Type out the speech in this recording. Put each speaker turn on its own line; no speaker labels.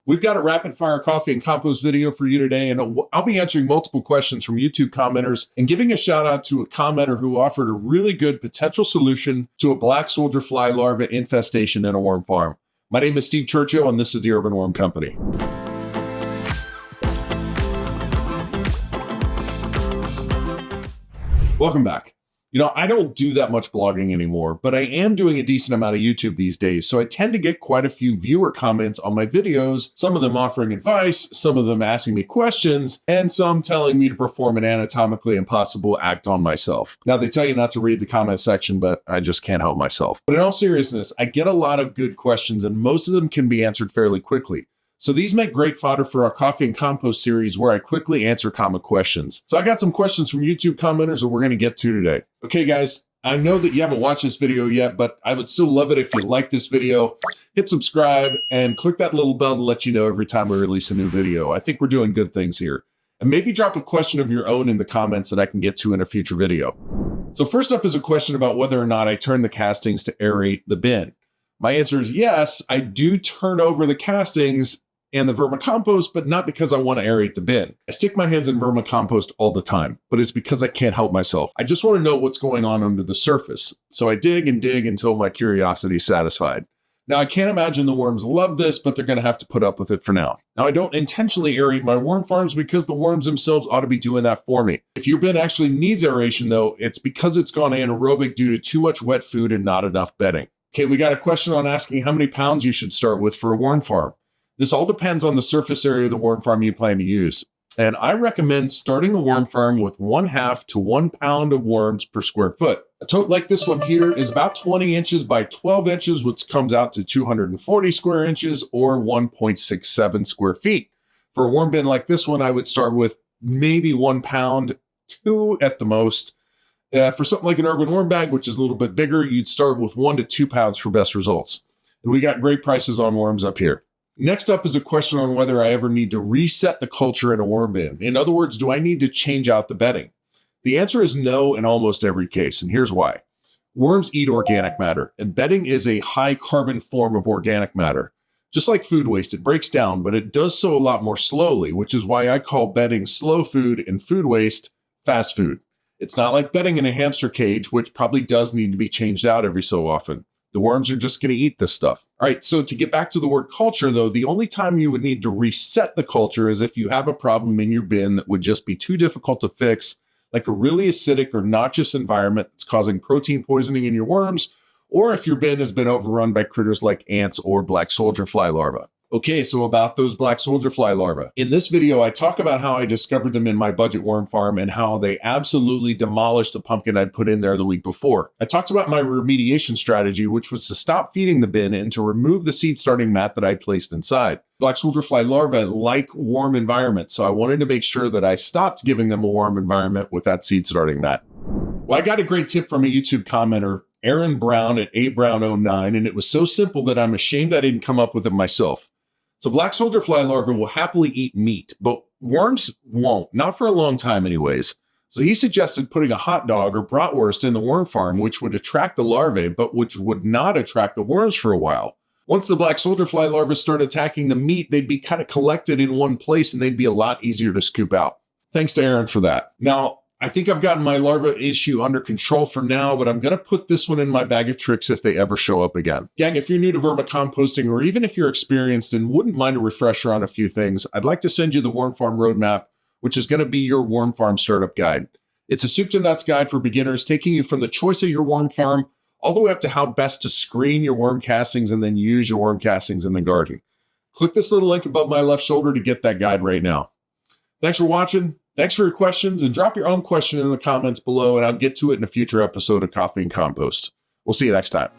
We've got a rapid fire coffee and compost video for you today, and I'll be answering multiple questions from YouTube commenters and giving a shout out to a commenter who offered a really good potential solution to a Black Soldier Fly Larvae infestation in a worm farm. My name is Steve Churchill, and this is the Urban Worm Company. Welcome back. You know, I don't do that much blogging anymore, but I am doing a decent amount of YouTube these days, so I tend to get quite a few viewer comments on my videos, some of them offering advice, some of them asking me questions, and some telling me to perform an anatomically impossible act on myself. Now, they tell you not to read the comment section, but I just can't help myself. But in all seriousness, I get a lot of good questions, and most of them can be answered fairly quickly. So these make great fodder for our coffee and compost series where I quickly answer common questions. So I got some questions from YouTube commenters that we're going to get to today. Okay, guys, I know that you haven't watched this video yet, but I would still love it if you like this video. Hit subscribe and click that little bell to let you know every time we release a new video. I think we're doing good things here. And maybe drop a question of your own in the comments that I can get to in a future video. So first up is a question about whether or not I turn the castings to aerate the bin. My answer is yes, I do turn over the castings and the vermicompost, but not because I want to aerate the bin. I stick my hands in vermicompost all the time, but it's because I can't help myself. I just want to know what's going on under the surface. So I dig and dig until my curiosity is satisfied. Now, I can't imagine the worms love this, but they're going to have to put up with it for now. Now, I don't intentionally aerate my worm farms because the worms themselves ought to be doing that for me. If your bin actually needs aeration, though, it's because it's gone anaerobic due to too much wet food and not enough bedding. Okay, we got a question on asking how many pounds you should start with for a worm farm. This all depends on the surface area of the worm farm you plan to use. And I recommend starting a worm farm with 1/2 to 1 pound of worms per square foot. A tote like this one here is about 20 inches by 12 inches, which comes out to 240 square inches or 1.67 square feet. For a worm bin like this one, I would start with maybe 1 pound, 2 at the most. For something like an urban worm bag, which is a little bit bigger, you'd start with 1 to 2 pounds for best results. And we got great prices on worms up here. Next up is a question on whether I ever need to reset the culture in a worm bin. In other words, do I need to change out the bedding? The answer is no in almost every case, and here's why. Worms eat organic matter, and bedding is a high carbon form of organic matter. Just like food waste, it breaks down, but it does so a lot more slowly, which is why I call bedding slow food and food waste fast food. It's not like bedding in a hamster cage, which probably does need to be changed out every so often. The worms are just going to eat this stuff. All right, so to get back to the word culture, though, the only time you would need to reset the culture is if you have a problem in your bin that would just be too difficult to fix, like a really acidic or noxious environment that's causing protein poisoning in your worms, or if your bin has been overrun by critters like ants or Black Soldier Fly Larvae. Okay, so about those Black Soldier Fly Larvae. In this video, I talk about how I discovered them in my budget worm farm and how they absolutely demolished the pumpkin I'd put in there the week before. I talked about my remediation strategy, which was to stop feeding the bin and to remove the seed starting mat that I placed inside. Black Soldier Fly Larvae like warm environments, so I wanted to make sure that I stopped giving them a warm environment with that seed starting mat. Well, I got a great tip from a YouTube commenter, Aaron Brown at abrown09, and it was so simple that I'm ashamed I didn't come up with it myself. So Black Soldier Fly Larvae will happily eat meat, but worms won't, not for a long time anyways. So he suggested putting a hot dog or bratwurst in the worm farm, which would attract the larvae, but which would not attract the worms for a while. Once the Black Soldier Fly Larvae start attacking the meat, they'd be kind of collected in one place and they'd be a lot easier to scoop out. Thanks to Aaron for that. Now, I think I've gotten my larva issue under control for now, but I'm going to put this one in my bag of tricks if they ever show up again. Gang, if you're new to vermicomposting, or even if you're experienced and wouldn't mind a refresher on a few things, I'd like to send you the Worm Farm Roadmap, which is going to be your worm farm startup guide. It's a soup to nuts guide for beginners, taking you from the choice of your worm farm all the way up to how best to screen your worm castings and then use your worm castings in the garden. Click this little link above my left shoulder to get that guide right now. Thanks for watching. Thanks for your questions, and drop your own question in the comments below, and I'll get to it in a future episode of Coffee and Compost. We'll see you next time.